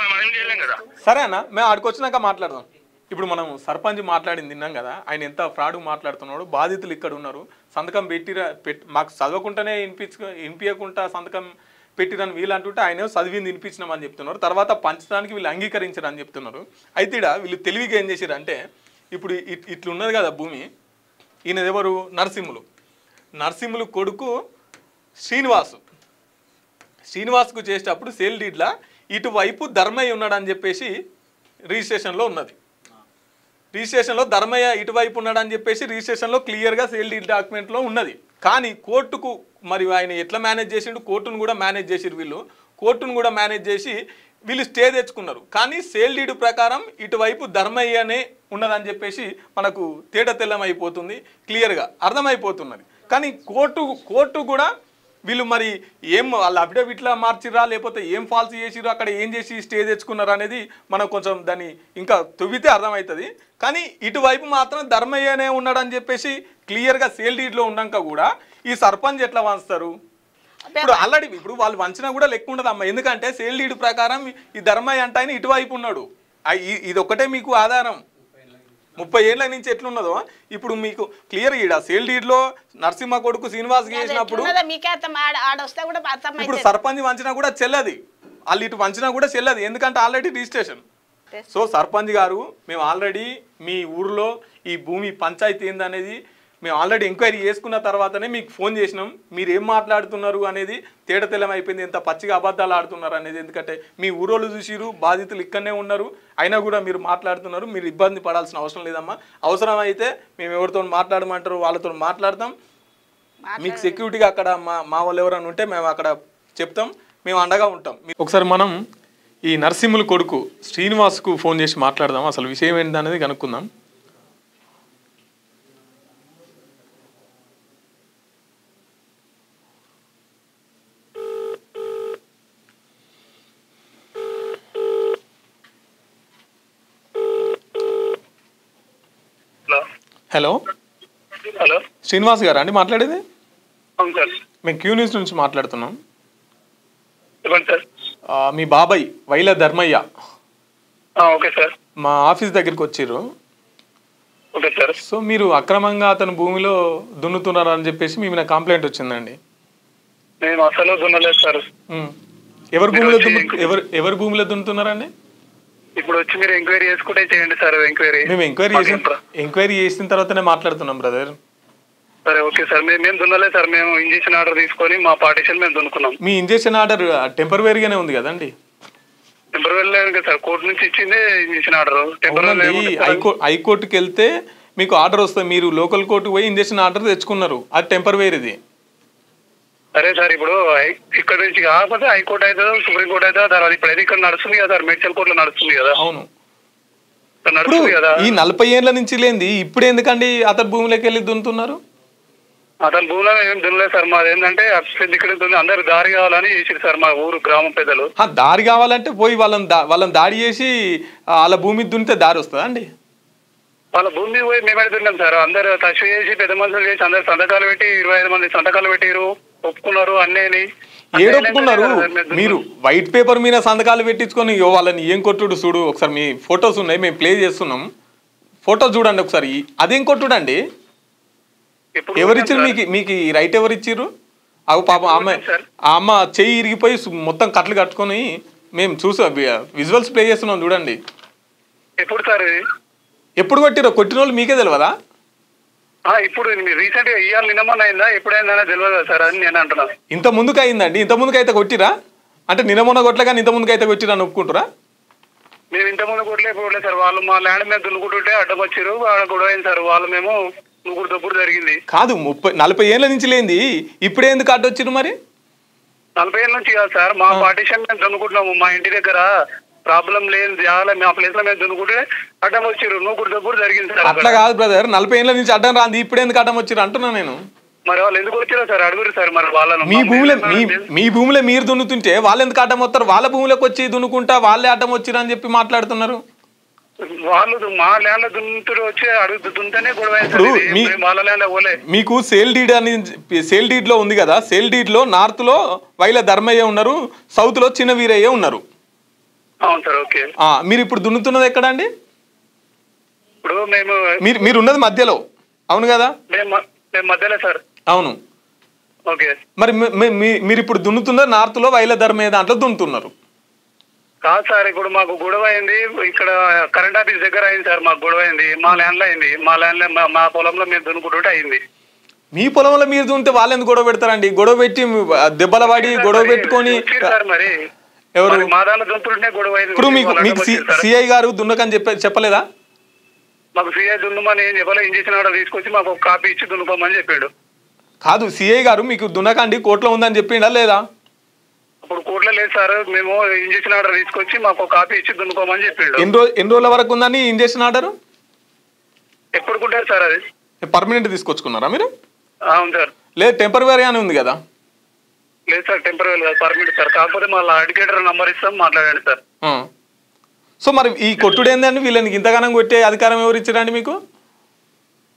మనం ఏం చేయలేం కదా. సరే అన్న, మేము ఆడికి వచ్చినాక మాట్లాడదాం. ఇప్పుడు మనం సర్పంచ్ మాట్లాడింది తిన్నాం కదా, ఆయన ఎంత ఫ్రాడ్ మాట్లాడుతున్నాడు. బాధితులు ఇక్కడ ఉన్నారు, సంతకం మాకు చదవకుండానే వినిపించకుండా సంతకం పెట్టిరని వీళ్ళు అంటుంటే ఆయన చదివింది వినిపించినామని చెప్తున్నారు. తర్వాత పంచడానికి వీళ్ళు అంగీకరించారని చెప్తున్నారు. అయితే వీళ్ళు తెలివిగా ఏం చేశారు అంటే, ఇప్పుడు ఇట్లున్నది కదా భూమి, ఈయన ఎవరు నరసింహులు కొడుకు శ్రీనివాస్కు చేసేటప్పుడు సేల్ డీడ్లా ఇటువైపు ధర్మయ్య ఉన్నాడని చెప్పేసి రిజిస్ట్రేషన్లో ఉన్నది. రిజిస్ట్రేషన్లో ధర్మయ్య ఇటువైపు ఉన్నాడని చెప్పేసి రిజిస్ట్రేషన్లో క్లియర్గా సేల్ డీడ్ డాక్యుమెంట్లో ఉన్నది. కానీ కోర్టుకు మరి ఆయన ఎట్లా మేనేజ్ చేసిండు, కోర్టును కూడా మేనేజ్ చేసిరు వీళ్ళు. కోర్టును కూడా మేనేజ్ చేసి వీళ్ళు స్టే తెచ్చుకున్నారు. కానీ సేల్ డీడ్ ప్రకారం ఇటువైపు ధర్మయ్యనే ఉన్నదని చెప్పేసి మనకు తేట తెల్లమైపోతుంది, క్లియర్గా అర్థమైపోతున్నది. కానీ కోర్టు కూడా వీళ్ళు మరి ఏం వాళ్ళ అఫిడవిట్లా మార్చిరా లేకపోతే ఏం ఫాల్స్ చేసిరో, అక్కడ ఏం చేసి స్టే తెచ్చుకున్నారు అనేది మనం కొంచెం దాన్ని ఇంకా తవ్వితే అర్థమవుతుంది. కానీ ఇటువైపు మాత్రం ధర్మయ్యనే ఉన్నాడని చెప్పేసి క్లియర్గా సేల్ డీడ్లో ఉన్నాక కూడా ఈ సర్పంచ్ ఎట్లా వంచుతారు? ఇప్పుడు ఆల్రెడీ ఇప్పుడు వాళ్ళు వంచినా కూడా లెక్క ఉండదు అమ్మ, ఎందుకంటే సేల్ డీడ్ ప్రకారం ఈ ధర్మయ్య అంటే ఆయన ఇటువైపు ఉన్నాడు. ఇది ఒకటే మీకు ఆధారం. 30 ఏళ్ళ నుంచి ఎట్లున్నదో ఇప్పుడు మీకు క్లియర్ ఈడ సేల్ డీడ్ లో నరసింహ కొడుకు శ్రీనివాస్ చేసినప్పుడు ఇప్పుడు సర్పంచ్ వంచినా కూడా చెల్లది, వాళ్ళు ఇటు వంచినా కూడా చెల్లది, ఎందుకంటే ఆల్రెడీ రిజిస్ట్రేషన్. సో సర్పంచ్ గారు, మేము ఆల్రెడీ మీ ఊర్లో ఈ భూమి పంచాయతీ ఏందనేది మేము ఆల్రెడీ ఎంక్వైరీ చేసుకున్న తర్వాతనే మీకు ఫోన్ చేసినాం. మీరు ఏం మాట్లాడుతున్నారు అనేది తేట తెల్లం అయిపోయింది, ఎంత పచ్చిగా అబద్ధాలు ఆడుతున్నారు అనేది. ఎందుకంటే మీ ఊరోళ్ళు చూసిరు, బాధితులు ఇక్కడనే ఉన్నారు, అయినా కూడా మీరు మాట్లాడుతున్నారు. మీరు ఇబ్బంది పడాల్సిన అవసరం లేదమ్మా. అవసరం అయితే మేము ఎవరితో మాట్లాడమంటారు వాళ్ళతో మాట్లాడతాం. మీకు సెక్యూరిటీగా అక్కడ మా వాళ్ళు ఎవరైనా ఉంటే మేము అక్కడ చెప్తాం, మేము అండగా ఉంటాం. ఒకసారి మనం ఈ నరసింహుల కొడుకు శ్రీనివాస్కు ఫోన్ చేసి మాట్లాడదాం, అసలు విషయం ఏంటనేది కనుక్కుందాం. హలో హలో శ్రీనివాస్ గారా అండి మాట్లాడేది? అవును సార్, మేము క్యూ న్యూస్ నుంచి మాట్లాడుతున్నాం. చెప్పండి సార్. మీ బాబాయ్ వైల ధర్మయ్య ఓకే సార్ మా ఆఫీస్ దగ్గరికి వచ్చిర్రు. Okay sir. సో మీరు అక్రమంగా అతను భూమిలో దున్నుతున్నారు అని చెప్పేసి మీ మీద కంప్లైంట్ వచ్చిందండి. నేను అసలు దున్నలేదు సార్. ఎవరి భూమిలో దున్నుతున్నారండి? ఇప్పుడు వచ్చి మీరు ఎంక్వైరీ చేసుకుంటే చేయండి సార్. మేము ఎంక్వైరీ చేసిన తర్వాతనే మాట్లాడుతున్నాం బ్రదర్. సరే ఓకే సార్, మేము దున్నలేదు సార్. మేము ఇంజక్షన్ ఆర్డర్ తీసుకొని మా పార్టీషన్ మేము దున్నుకున్నాం. మీ ఇంజక్షన్ ఆర్డర్ టెంపరవరీగానే ఉంది కదండి? టెంపరీ లేదు సార్, కోర్టు నుంచి ఇచ్చిందే ఇంజక్షన్ ఆర్డర్. టెంపరీ హైకోర్టుకి వెళ్తే మీకు ఆర్డర్ వస్తుంది. మీరు లోకల్ కోర్టుకు పోయి ఇంజక్షన్ ఆర్డర్ తెచ్చుకున్నారు, అది టెంపరవరీది. సరే సార్, ఇప్పుడు ఇక్కడ నుంచి కాకపోతే హైకోర్టు అవుతుందో సుప్రీంకోర్టు అవుతుందో తర్వాత ఇప్పుడైతే ఇక్కడ నడుస్తుంది కదా సార్, మెడికల్ కోర్టులో నడుస్తుంది కదా. అవును, నడుస్తుంది కదా. ఈ 40 ఏళ్ల నుంచి లేనిది ఇప్పుడు ఎందుకండి అతని భూమిలోకి వెళ్ళి దున్నుతున్నారు? అతని భూమిలో ఏం దున్నలేదు సార్. మాది ఏంటంటే ఇక్కడ అందరు దారి కావాలని చేసారు సార్ మా ఊరు గ్రామం పెద్దలు. దారి కావాలంటే పోయి వాళ్ళని దాడి చేసి వాళ్ళ భూమి దున్నితే దారి వస్తుందా అండి? వాళ్ళ భూమి పోయి మేమే దున్నాం సార్. అందరు టచ్ చేసి పెద్ద మనుషులు చేసి అందరు సంతకాలు పెట్టి 25 మంది సంతకాలు పెట్టిరు, ఒప్పుకున్నారు అన్నీ. ఏడొప్పుకున్నారు? మీరు వైట్ పేపర్ మీద సంతకాలు పెట్టించుకొని వాళ్ళని ఏం కొట్టుడు చూడు. ఒకసారి మీ ఫొటోస్ ఉన్నాయి, మేము ప్లే చేస్తున్నాం, ఫోటోస్ చూడండి ఒకసారి. అదేం కొట్టుడు అండి? ఎవరిచ్చారు మీకు ఈ రైట్? ఎవరిచ్చిర్రు? అవు పాపం ఆ అమ్మ చెయ్యి ఇరిగిపోయి మొత్తం కట్లు కట్టుకొని మేము చూసాం, విజువల్స్ ప్లే చేస్తున్నాం చూడండి. ఎప్పుడు సార్? ఎప్పుడు కొట్టిరో? కొట్టిన వాళ్ళు మీకే తెలియదా? ఇప్పుడు రీసెంట్ గా ఇవాళ నిన్నమన్నా అయిందా, ఎప్పుడైందా తెలియదు సార్ అని నేను అంటున్నా. ఇంత ముందుకు అయిందండి? ఇంత ముందుకు అయితే కొట్టిరా? అంటే నిన్నమొన్న కొట్టలే కానీ ఇంత ముందుకు అయితే కొట్టిరా అని ఒప్పుకుంటారా? మేము ఇంత ముందు కొట్టలేదు సార్. వాళ్ళు మా ల్యాండ్ మీద దున్నుకుంటుంటే అడ్డం వచ్చారు, గొడవ అయింది సార్. వాళ్ళు మేము ముగ్గురు దప్పుడు జరిగింది. కాదు, 40 ఏళ్ళ నుంచి లేనిది ఇప్పుడే ఎందుకు అడ్డొచ్చారు మరి? 40 ఏళ్ళ నుంచి కాదు సార్, మా పార్టీషన్ మేము దున్నుకుంటున్నాము. మా ఇంటి దగ్గర ప్రాబ్లం లేదు, మా ప్లేస్ లో మేము దున్నుకుంటే అడ్డం వచ్చారు, ముగ్గురు దప్పుడు జరిగింది సార్. అట్లా కాదు బ్రదర్, 40 ఏళ్ళ నుంచి అడ్డం రాంది, ఇప్పుడు ఎందుకు అడ్డం వచ్చారు అంటున్నా నేను. మరి వాళ్ళు ఎందుకు వచ్చారో సార్ అడుగురు సార్. మరి వాళ్ళను మీ భూమిలో మీరు దున్నుతుంటే వాళ్ళు ఎందుకు అడ్డం వస్తారు? వాళ్ళ భూమిలోకి వచ్చి దున్నుకుంటా వాళ్ళే అడ్డం వచ్చారు అని చెప్పి మాట్లాడుతున్నారు. వాళ్ళు మా ల్యాండ్ లో దున్నుతురు వచ్చి అడుగు దున్నుతేనే గొడవ. వాళ్ళ ల్యాండ్ పోలే. మీకు సేల్ డీడ్ లో ఉంది కదా, సేల్ డీడ్ లో నార్త్ లో వైల ధర్మయ్య ఉన్నారు, సౌత్ లో చిన్న వీరయ్య ఉన్నారు. అవును సార్. ఓకే, మీరు ఇప్పుడు దున్నుతున్నది ఎక్కడ అండి? ఇప్పుడు మీరు ఉన్నది మధ్యలో, అవును కదా? మేము మధ్యలో సార్. అవును. ఓకే, మరి మీరు ఇప్పుడు దున్నుతున్నారు నార్త్ లో వైల ధర్మయ్య దాంట్లో దున్నుతున్నారు. కాదు సార్, ఇప్పుడు మాకు గొడవ అయింది ఇక్కడ కరెంట్ ఆఫీస్ దగ్గర అయింది సార్. మాకు గొడవ అయింది మా ల్యాండ్ లో అయింది. మా ల్యాండ్ లో మా పొలంలో మేము దున్నుకుంటుంటే అయింది. మీ పొలంలో మీరు దున్నితే వాళ్ళు ఎందుకు గొడవ పెడతారండి? గొడవ పెట్టి దెబ్బల పడి గొడవ పెట్టుకొని మరి ఎవరు మా దాంట్లో దున్నుతుంటే గొడవ అయింది. ఇప్పుడు మీకు సిఐ గారు దున్నకని చెప్పలేదా? మాకు సిఐ దున్నుమని ఏం చెప్పలే. ఇంజక్షన్ ఆర్డర్ తీసుకొచ్చి మాకు ఒక కాపీ ఇచ్చి దున్నుకోమని చెప్పాడు. కాదు, సిఐ గారు మీకు దున్నకండి కోర్టులో ఉందని చెప్పిండా లేదా? ఇప్పుడు కోర్టులో లేదు సార్, మేము ఇంజక్షన్ ఆర్డర్ తీసుకొచ్చి మాకు ఒక కాపీ ఇచ్చి దున్నుకోమని చెప్పాడు. ఎన్ని రోజుల వరకు ఉందని ఇంజక్షన్ ఆర్డర్? ఎప్పుడు కుంటారు సార్? అది పర్మనెంట్ తీసుకొచ్చుకున్నారా మీరు? అవును సార్. లేదు, టెంపరవరీ అని ఉంది కదా? లేదు సార్, టెంపరీ కాదు, పర్మనెంట్ సార్. కాకపోతే మళ్ళీ అడ్వకేటర్ నంబర్ ఇస్తాం, మాట్లాడండి సార్. సో మరి ఈ కొట్టుడు ఏందండి? వీళ్ళని ఇంతగానం కొట్టే అధికారం ఎవరు ఇచ్చారండి మీకు?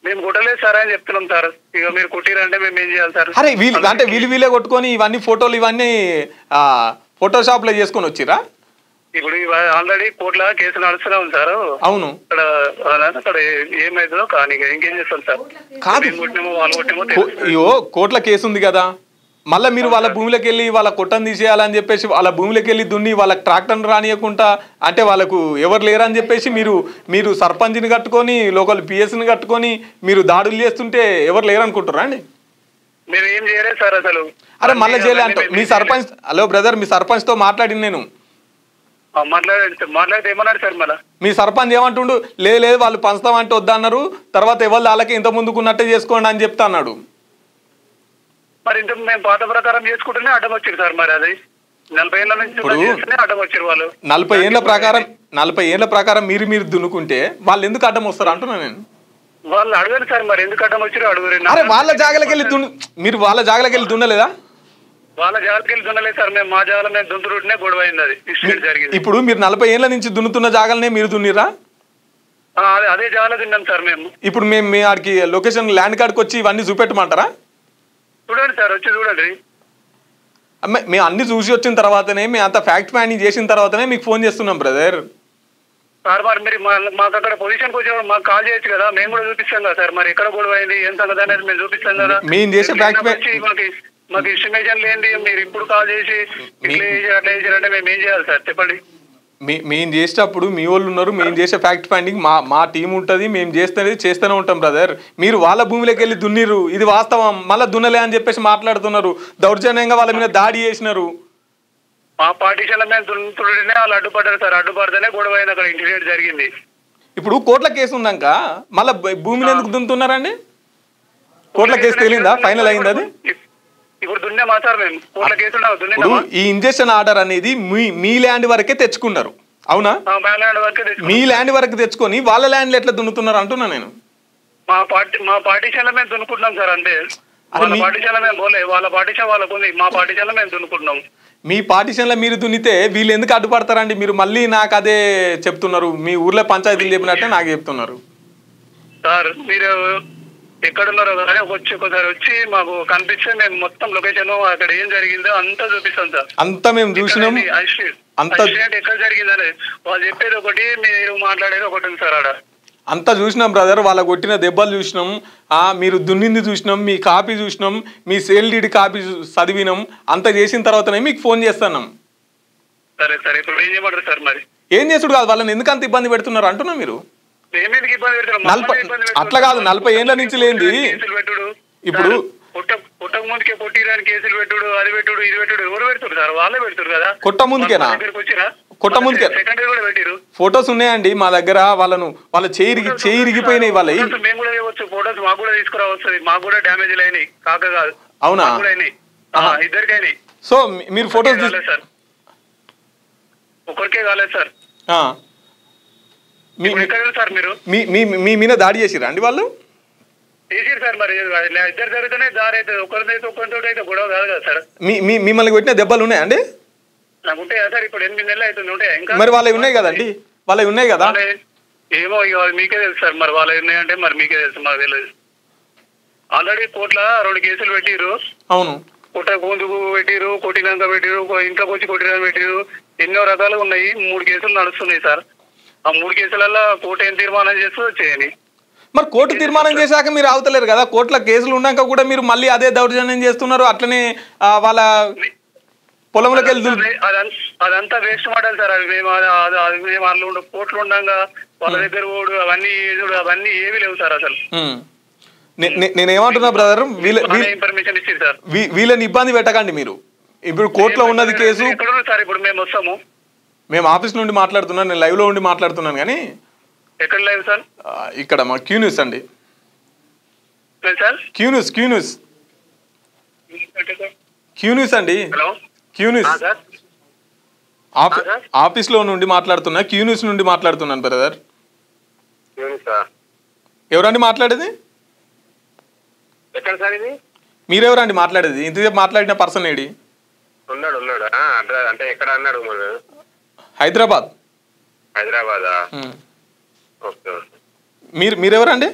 మేము కొట్టలేదు సార్ అని చెప్తున్నాం సార్. ఇక మీరు కొట్టిరంటే మేము ఏం చేయాలి సార్? అరే వీళ్ళే కొట్టుకొని ఇవన్నీ ఫోటోలు ఇవన్నీ ఫోటోషాప్ లో చేసుకొని వచ్చిరా? ఇప్పుడు ఆల్రెడీ కోర్టులో కేసు నడుస్తూనే ఉంది సార్. అవును. అక్కడ ఏమైతుందో కానీ ఇంకేం చేస్తాం సార్. కాదు, వాళ్ళు కొట్టేమో కోర్టులో కేసు ఉంది కదా, మళ్ళీ మీరు వాళ్ళ భూమిలోకి వెళ్ళి వాళ్ళ కొట్టని తీసేయాలని చెప్పేసి వాళ్ళ భూమిలోకి వెళ్ళి దున్ని వాళ్ళకి ట్రాక్టర్ని రానియకుండా, అంటే వాళ్ళకు ఎవరు లేరని చెప్పేసి మీరు సర్పంచ్ని కట్టుకొని లోకల్ పిఎస్ని కట్టుకొని మీరు దాడులు చేస్తుంటే ఎవరు లేరనుకుంటారా అండి? మేము ఏం చేయలేదు సార్ అసలు. అరే మళ్ళీ చేయలే అంటే మీ సర్పంచ్, హలో బ్రదర్, మీ సర్పంచ్తో మాట్లాడింది నేను. మాట్లాడితే ఏమన్నాడు సార్? మళ్ళీ మీ సర్పంచ్ ఏమంటుండు? లేదు వాళ్ళు పంచుతామంటే వద్దన్నారు, తర్వాత ఎవరు వాళ్ళకి ఇంత ముందుకున్నట్టే చేసుకోండి అని చెప్తా అన్నాడు. మరి ఇంత మేము పాత ప్రకారం చేసుకుంటేనే అడ్డం వచ్చారు సార్. మరి అది 40 ఏళ్ళ నుంచి అడ్డం వచ్చారు వాళ్ళు. 40 ఏళ్ళ ప్రకారం మీరు దున్నుకుంటే వాళ్ళు ఎందుకు అడ్డం వస్తారు అంటున్నా నేను. వాళ్ళు అడగరు సార్, మరి ఎందుకు అడ్డం వచ్చారు అడుగురు. అరే వాళ్ళ జాగలకి వెళ్ళి మీరు వాళ్ళ జాగలకి వెళ్ళి దున్నలేదా? వాళ్ళ జాగ్రత్తకి వెళ్ళి దున్నలేదు సార్, మేము మా జాగాల మీద దున్నుతుంటేనే గొడవ అయింది. అది జరిగింది. ఇప్పుడు మీరు 40 ఏళ్ళ నుంచి దున్నుతున్న జాగాలనే మీరు దున్నిరా? అదే జాగాలో దున్నాం సార్ మేము. ఇప్పుడు మేము ఆడికి లొకేషన్ ల్యాండ్ కార్డ్కి వచ్చి ఇవన్నీ చూపెట్టమంటారా? చూడండి సార్, వచ్చి చూడండి. మేము అన్ని చూసి వచ్చిన తర్వాతనే, మేము అంత ఫ్యాక్ట్ ఫైండింగ్ చేసిన తర్వాతనే మీకు ఫోన్ చేస్తున్నాం బ్రదర్. సార్ మరి మీరు మాకు అక్కడ పొజిషన్కి వచ్చేవాడు మాకు కాల్ చేయొచ్చు కదా, మేము కూడా చూపిస్తాం కదా సార్. మరి ఎక్కడ గొడవ అయింది ఏం సంగతి అనేది మేము చూపిస్తాం కదా. మేము చేసే ఫ్యాక్ట్ మాకు ఇన్స్టిమేషన్ లేండి, మీరు ఇప్పుడు కాల్ చేసి ఇట్లా అట్లా చేసారంటే మేము ఏం చేయాలి సార్ చెప్పండి. మేము చేసేటప్పుడు మీ వాళ్ళు ఉన్నారు, మేము చేసే ఫ్యాక్ట్ ఫైండింగ్ మా టీం ఉంటుంది, మేము చేస్తూనే ఉంటాం బ్రదర్. మీరు వాళ్ళ భూమిలోకి వెళ్ళి దున్నిరు, ఇది వాస్తవం, మళ్ళీ దున్నలే అని చెప్పేసి మాట్లాడుతున్నారు. దౌర్జన్యంగా వాళ్ళ మీద దాడి చేసినారు. మా పార్టీషన్ల మీద దున్నుతుంటేనే వాళ్ళు అడ్డుపడ్డారు సార్. అడ్డుపడితేనే గొడవ అయింది, అక్కడ ఇన్సిడెంట్ జరిగింది. ఇప్పుడు కోర్టుల కేసు ఉన్నాక మళ్ళీ భూమిని ఎందుకు దున్నుతున్నారండి? కోర్టుల కేసు తేలిందా? ఫైనల్ అయింది అది? ఇప్పుడు దున్నేమా సార్ మేము? కోర్టుల కేసు ఈ ఇంజెక్షన్ ఆర్డర్ అనేది మీ ల్యాండ్ వరకే తెచ్చుకున్నారు, అవునా? మీ ల్యాండ్ వరకు తెచ్చుకొని వాళ్ళ ల్యాండ్ ఎట్లా దున్నుతున్నారు అంటున్నా నేను. మా పార్టీషన్ల మీద దున్నుకుంటున్నాం సార్. అంటే వాళ్ళ పార్టీషన్ల మేము పోలే, వాళ్ళ పార్టీషన్ వాళ్ళకు ఉంది, మా పార్టీషన్ల మేము దున్నుకుంటున్నాం. మీ పార్టీషన్లో మీరు దున్నితే వీళ్ళు ఎందుకు అడ్డుపడతారండి? మీరు మళ్ళీ నాకు అదే చెప్తున్నారు, మీ ఊర్లో పంచాయతీలు చెప్పినట్టే నాకు చెప్తున్నారు. సార్ మీరు ఎక్కడున్నారో కానీ ఒకసారి వచ్చి మాకు కనిపిస్తే మేము మొత్తం లొకేషన్ అక్కడ ఏం జరిగిందో అంతా చూపిస్తాం సార్. అంతా మేము చూసినాం. ఎక్కడ జరిగిందని వాళ్ళు చెప్పేది ఒకటి, మీరు మాట్లాడేది ఒకటి ఉంది సార్. ఆడ అంతా చూసినాం బ్రదర్, వాళ్ళ కొట్టిన దెబ్బలు చూసినాం, మీరు దున్నింది చూసినాం, మీ కాపీ చూసినాం, మీ సేల్ డీడ్ కాపీ చదివినాం. అంత చేసిన తర్వాతనే మీకు ఫోన్ చేస్తున్నాం. సరే సరే, ఇప్పుడు ఏం చేయమంటారు సార్? మరి ఏం చేసుడు కాదు, వాళ్ళని ఎందుకు అంత ఇబ్బంది పెడుతున్నారు అంటున్నా. మీరు అట్లా కాదు, 40 ఏళ్ళ నుంచి లేండి. ఇప్పుడు కొట్టక ముందుకే కొట్టిరాని కేసులు పెట్టుడు, అది పెట్టుడు, ఇది పెట్టుడు ఎవరు పెడుతున్నారు సార్? వాళ్ళే పెడుతురు కదా. కొట్ట ముందుకేనా? కొట్ట ముందుకే ఫొటోస్ ఉన్నాయండి మా దగ్గర. వాళ్ళ చేయిరిగిపోయినాయి వాళ్ళ. మేము కూడా ఇవ్వచ్చు ఫొటోస్, మాకు కూడా తీసుకురావచ్చు. మాకు కూడా డ్యామేజ్ అయినాయి, కాక కాదు. అవునా? ఇద్దరికైనాయి. సో మీరు ఫొటోస్ సార్, ఒకరికే కాలేదు సార్. మీ మీద దాడి చేసిరా అండి వాళ్ళు? చేసిరు సార్. మరి ఇద్దరు జరిగితేనే దారి అవుతుంది, ఒకరిదైతే ఒకరితో అయితే గొడవ కాదు కదా సార్. మిమ్మల్ని కొట్టిన దెబ్బలు ఉన్నాయండి? నాకు ఉంటాయి కదా సార్, ఇప్పుడు 8 నెలలు అవుతుంది. ఉంటాయి ఇంకా? మరి వాళ్ళవి ఉన్నాయి కదండి, వాళ్ళవి ఉన్నాయి కదా. ఏమో ఇక మీకే తెలుసు సార్. మరి వాళ్ళవి ఉన్నాయంటే మరి మీకే తెలుసు, మాకు తెలియదు. ఆల్రెడీ కోర్టులో 2 కేసులు పెట్టిరు. అవును, ముందుకు పెట్టిరు, కొట్టినాక పెట్టిరు, ఇంట్లోకి వచ్చి కొట్టినాక పెట్టిరు. ఎన్నో రకాలు ఉన్నాయి. 3 కేసులు నడుస్తున్నాయి సార్. ఆ 3 కేసులలో కోర్టు ఏం తీర్మానం చేస్తూ చేయని. మరి కోర్టు తీర్మానం చేశాక మీరు ఆగుతలేరు కదా? కోర్టులో కేసులు ఉన్నాక కూడా మీరు మళ్ళీ అదే దౌర్జన్యం చేస్తున్నారు. అట్లనే వాళ్ళ పొలంలోకి వెళ్తూ అదంతా వేస్ట్ మాటలు సార్. అవి మేము వాళ్ళు కోర్టులు ఉండగా వాళ్ళ దగ్గర ఓడు అవన్నీ ఏవి లేవు సార్ అసలు. నేనేమంటున్నా బ్రదర్, ఇన్ఫర్మేషన్ ఇచ్చింది సార్. వీళ్ళని ఇబ్బంది పెట్టకండి మీరు. ఇప్పుడు కోర్టులో ఉన్నది కేసు. సార్ ఇప్పుడు మేము వస్తాము, మేము ఆఫీస్ నుండి మాట్లాడుతున్నాను, నేను లైవ్ లో ఉండి మాట్లాడుతున్నాను. కానీ ఎక్కడ లైవ్ సార్? ఇక్కడ మా క్యూ న్యూస్ అండి. క్యూ న్యూస్ అండి. క్యూ న్యూస్ ఆఫీస్ లో నుండి మాట్లాడుతున్నా, క్యూ న్యూస్ నుండి మాట్లాడుతున్నాను బ్రదర్. ఎవరండి మాట్లాడేది? ఎక్కడ సార్ ఇది? మీరెవరండి మాట్లాడేది? ఇంతసేపు మాట్లాడిన పర్సన్ ఏడి? ఉన్నాడు. అంటే ఎక్కడ అన్నాడు? హైదరాబాద్. హైదరాబాదా? మీరెవరండి?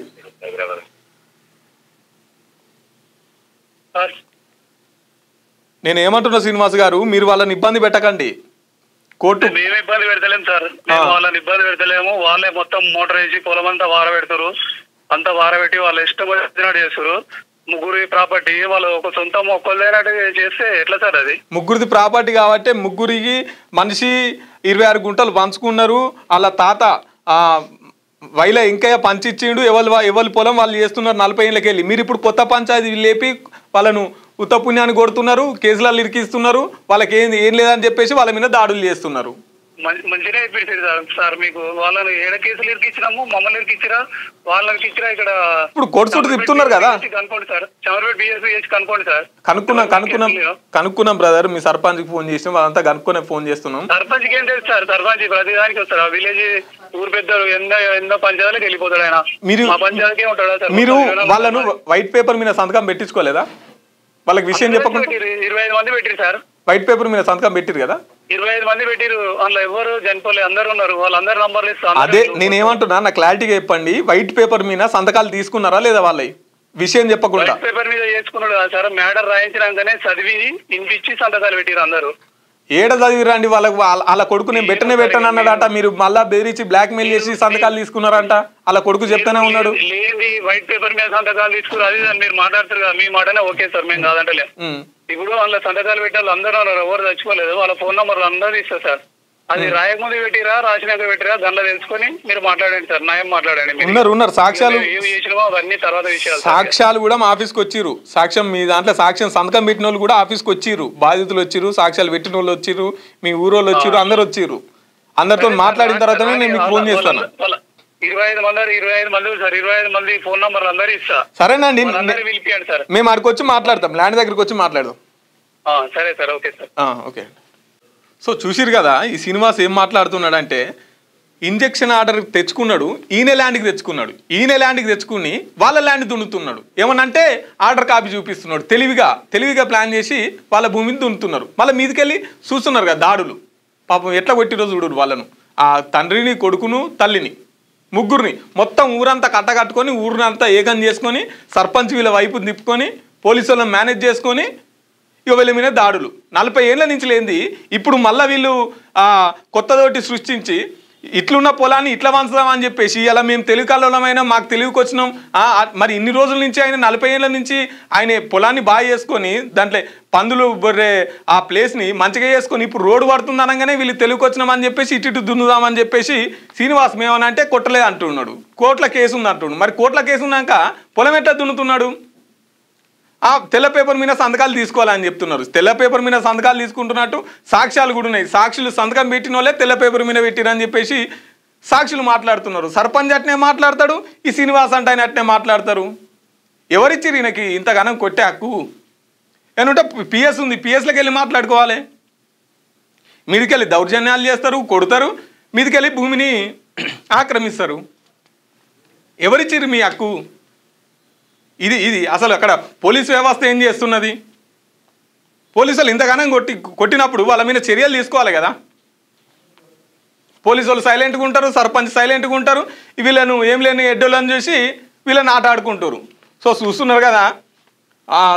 హైదరాబాద్. నేను ఏమంటున్నా శ్రీనివాస్ గారు, మీరు వాళ్ళని ఇబ్బంది పెట్టకండి. కోర్టు మేము ఇబ్బంది పెడతలేము సార్, వాళ్ళని ఇబ్బంది పెడతలేము. వాళ్ళే మొత్తం మోటార్ వేసి పొలం అంతా వార పెడతారు, అంతా వార పెట్టి వాళ్ళ ఇష్టం వచ్చినట్టు చేస్తారు. ముగ్గురి ప్రాపర్టీ వాళ్ళు ఒక సొంతం ఒక్కళ్ళైనట్టు చేస్తే ఎట్లా సార్? అది ముగ్గురిది ప్రాపర్టీ కాబట్టి ముగ్గురికి మనిషి 26 గుంటలు పంచుకున్నారు. వాళ్ళ తాత వైల ఇంకా పంచిచ్చిండు. ఎవరి పొలం వాళ్ళు చేస్తున్నారు 40 ఏళ్ళకి వెళ్ళి. మీరు ఇప్పుడు కొత్త పంచాయతీ లేపి వాళ్ళను ఉత్త పుణ్యాన్ని కొడుతున్నారు, కేసులలో ఇరికిస్తున్నారు. వాళ్ళకి ఏం లేదని చెప్పేసి వాళ్ళ మీద దాడులు చేస్తున్నారు. మంచిగా అయిపోయింది సార్. మీకు వాళ్ళని 7 కేసులు ఇరికిచ్చినాము, మమ్మల్ని ఇరికిచ్చిరా, వాళ్ళకి ఇచ్చిరా. ఇక్కడ ఇప్పుడు కోర్టు చుట్టూ తిప్పుతున్నారు కదా. కనుక్కోండి సార్, చమర్పేట బిఎస్పీ చేసి కనుక్కోండి సార్. కనుక్కున్నాం బ్రదర్. మీ సర్పంచ్ కి ఫోన్ చేసినాం, వాళ్ళంతా కనుక్కునే ఫోన్ చేస్తున్నాం. సర్పంచ్ కి ఏం తెలుసు సార్? సర్పంచ్ ప్రతిదానికి వస్తారు. ఆ విలేజ్ ఊరు పెద్దలు ఎన్నో పంచాయతీలకు వెళ్ళిపోతాడు ఆయన. మీరు వాళ్ళను వైట్ పేపర్ మీద సంతకం పెట్టించుకోలేదా? వాళ్ళకి విషయం చెప్పకుండా 25 మంది పెట్టిరు సార్. వైట్ పేపర్ మీద సంతకం పెట్టిరు కదా? 25 మంది పెట్టిరు. అందులో ఎవరు చనిపోలేదు, అందరు ఉన్నారు. వాళ్ళందరూ నంబర్లు ఇస్తారు. అదే నేనేమంటున్నా, నా క్లారిటీగా చెప్పండి. వైట్ పేపర్ మీద సంతకాలు తీసుకున్నారా లేదా? వాళ్ళవి విషయం చెప్పకుండా వైట్ పేపర్ మీద చేసుకున్నాడు కదా సార్. మ్యాటర్ రాయించినాకనే చదివి వినిపించి సంతకాలు పెట్టిరు అందరూ. ఏడ చదివిరండి? వాళ్ళ కొడుకు నేను పెట్టను అన్నాడట. మీరు మళ్ళా బెదిరించి బ్లాక్ మెయిల్ చేసి సంతకాలు తీసుకున్నారంట. వాళ్ళ కొడుకు చెప్తానే ఉన్నాడు. లేదు, వైట్ పేపర్ మీద సంతకాలు తీసుకున్నారు. అది మీరు మాట్లాడుతారు కదా, మీ మాటనే ఓకే సార్, మేము కాదంటలే. ఇప్పుడు వాళ్ళ సంతకాలు పెట్టిన వాళ్ళు అందరూ ఎవరు చచ్చిపోలేదు. వాళ్ళ ఫోన్ నెంబర్లు అందరూ ఇస్తారు సార్. అది రాయకముందు పెట్టిరా రాసినాక పెట్టిరా దాంట్లో తెలుసుకొని మీరు మాట్లాడండి సార్, న్యాయం మాట్లాడండి. ఉన్నారు సాక్ష్యాలు, ఏమి చేసినామో అవన్నీ తర్వాత విషయాలు. సాక్ష్యాలు కూడా మా ఆఫీస్కి వచ్చిర్రు. సాక్ష్యం మీ దాంట్లో సాక్ష్యం సంతకం పెట్టిన వాళ్ళు కూడా ఆఫీస్కి వచ్చిర్రు, బాధితులు వచ్చిర్రు, సాక్ష్యాలు పెట్టిన వాళ్ళు వచ్చిర్రు, మీ ఊరోళ్ళు వచ్చిర్రు, అందరు వచ్చిర్రు. అందరితో మాట్లాడిన తర్వాతనే నేను మీకు ఫోన్ చేస్తాను. 25 మంది సార్, 25 మంది ఫోన్ నంబర్లు అందరూ ఇస్తా. సరేనండి, పిలిపియండి సార్, మేము అక్కడికి వచ్చి మాట్లాడతాం, ల్యాండ్ దగ్గరికి వచ్చి మాట్లాడదాం. సరే sir, okay sir. Okay. So చూసిరు కదా ఈ శ్రీనివాస్ ఏం మాట్లాడుతున్నాడంటే, ఇంజెక్షన్ ఆర్డర్ తెచ్చుకున్నాడు, ఈయన ల్యాండ్కి తెచ్చుకున్నాడు, ఈయన ల్యాండ్కి తెచ్చుకుని వాళ్ళ ల్యాండ్ దున్నుతున్నాడు. ఏమనంటే ఆర్డర్ కాపీ చూపిస్తున్నాడు. తెలివిగా ప్లాన్ చేసి వాళ్ళ భూమిని దున్నుతున్నారు. మళ్ళీ మీదకెళ్ళి చూస్తున్నారు కదా దాడులు. పాపం ఎట్లా కొట్టిరో చూడు వాళ్ళను, ఆ తండ్రిని, కొడుకును, తల్లిని, ముగ్గురిని మొత్తం ఊరంతా కట్టకట్టుకొని ఊరినంతా ఏకం చేసుకొని సర్పంచ్ వీళ్ళ వైపు తిప్పుకొని పోలీసు వాళ్ళని మేనేజ్ చేసుకొని ఇక వీళ్ళ మీద దాడులు. 40 ఏళ్ళ నుంచి లేనిది ఇప్పుడు మళ్ళీ వీళ్ళు కొత్తదోటి సృష్టించి ఇట్లున్న పొలాన్ని ఇట్లా వంచుదామని చెప్పేసి ఇలా మేము తెలుగు కళ్ళమైనా మాకు తెలుగుకి వచ్చినాం. మరి ఇన్ని రోజుల నుంచి ఆయన 40 ఏళ్ళ నుంచి ఆయన పొలాన్ని బాగా చేసుకొని దాంట్లో పందులు బొర్రే ఆ ప్లేస్ని మంచిగా చేసుకొని ఇప్పుడు రోడ్డు పడుతుంది అనగానే వీళ్ళు తెలుగుకి వచ్చినామని చెప్పేసి ఇటు దున్నుదామని చెప్పేసి శ్రీనివాస్ మేమని అంటే కొట్టలేదు అంటున్నాడు. కోర్టుల కేసు ఉంది అంటున్నాడు. మరి కోర్టుల కేసు ఉన్నాక పొలం ఎట్లా దున్నుతున్నాడు? తెల్ల పేపర్ మీద సంతకాలు తీసుకోవాలని చెప్తున్నారు. తెల్ల పేపర్ మీద సంతకాలు తీసుకుంటున్నట్టు సాక్ష్యాలు కూడా ఉన్నాయి. సాక్షులు సంతకం పెట్టిన వాళ్ళే తెల్ల పేపర్ మీద పెట్టిరని చెప్పేసి సాక్షులు మాట్లాడుతున్నారు. సర్పంచ్ అట్నే మాట్లాడతాడు, ఈ శ్రీనివాస్ అంటే ఆయన అట్నే మాట్లాడతారు. ఎవరిచ్చిరు ఈయనకి ఇంతగానం కొట్టే హక్కు? ఏమంటే పిఎస్ ఉంది, పిఎస్లోకి వెళ్ళి మాట్లాడుకోవాలి. మీదికెళ్ళి దౌర్జన్యాలు చేస్తారు, కొడతారు, మీదికెళ్ళి భూమిని ఆక్రమిస్తారు. ఎవరిచ్చిరు మీ హక్కు? ఇది అసలు అక్కడ పోలీసు వ్యవస్థ ఏం చేస్తున్నది? పోలీసులు ఇంతగానం కొట్టినప్పుడు వాళ్ళ మీద చర్యలు తీసుకోవాలి కదా. పోలీసు వాళ్ళు సైలెంట్గా ఉంటారు, సర్పంచ్ సైలెంట్గా ఉంటారు, వీళ్ళను ఏం లేని ఎడ్డోళ్ళని చూసి వీళ్ళని ఆట ఆడుకుంటారు. సో చూస్తున్నారు కదా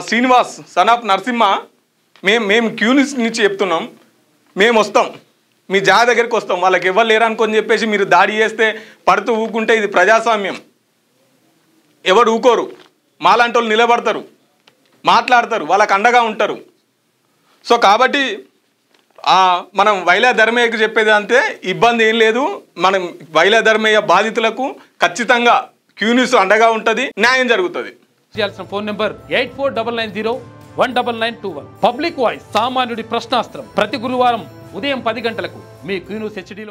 శ్రీనివాస్ సన్ ఆఫ్ నరసింహ, మేము క్యూనిస్ నుంచి చెప్తున్నాం, మేము వస్తాం, మీ జాగ దగ్గరికి వస్తాం, వాళ్ళకి ఎవరు లేరనుకొని చెప్పేసి మీరు దాడి చేస్తే పడుతూ ఊకుంటే ఇది ప్రజాస్వామ్యం. ఎవరు ఊకోరు, మాలాంటి వాళ్ళు నిలబడతారు, మాట్లాడతారు, వాళ్ళకు అండగా ఉంటారు. సో కాబట్టి మనం వైలా ధర్మయ్యకు చెప్పేది అంతే, ఇబ్బంది ఏం లేదు. మనం వైలా ధర్మయ్య బాధితులకు ఖచ్చితంగా క్యూనిస్ అండగా ఉంటుంది, న్యాయం జరుగుతుంది. చేయాల్సిన ఫోన్ నెంబర్ 8499019921. పబ్లిక్ వాయిస్, సామాన్యుడి ప్రశ్నాస్త్రం. ప్రతి గురువారం ఉదయం 10 గంటలకు మీ క్యూన్యూస్ హెచ్డీలో.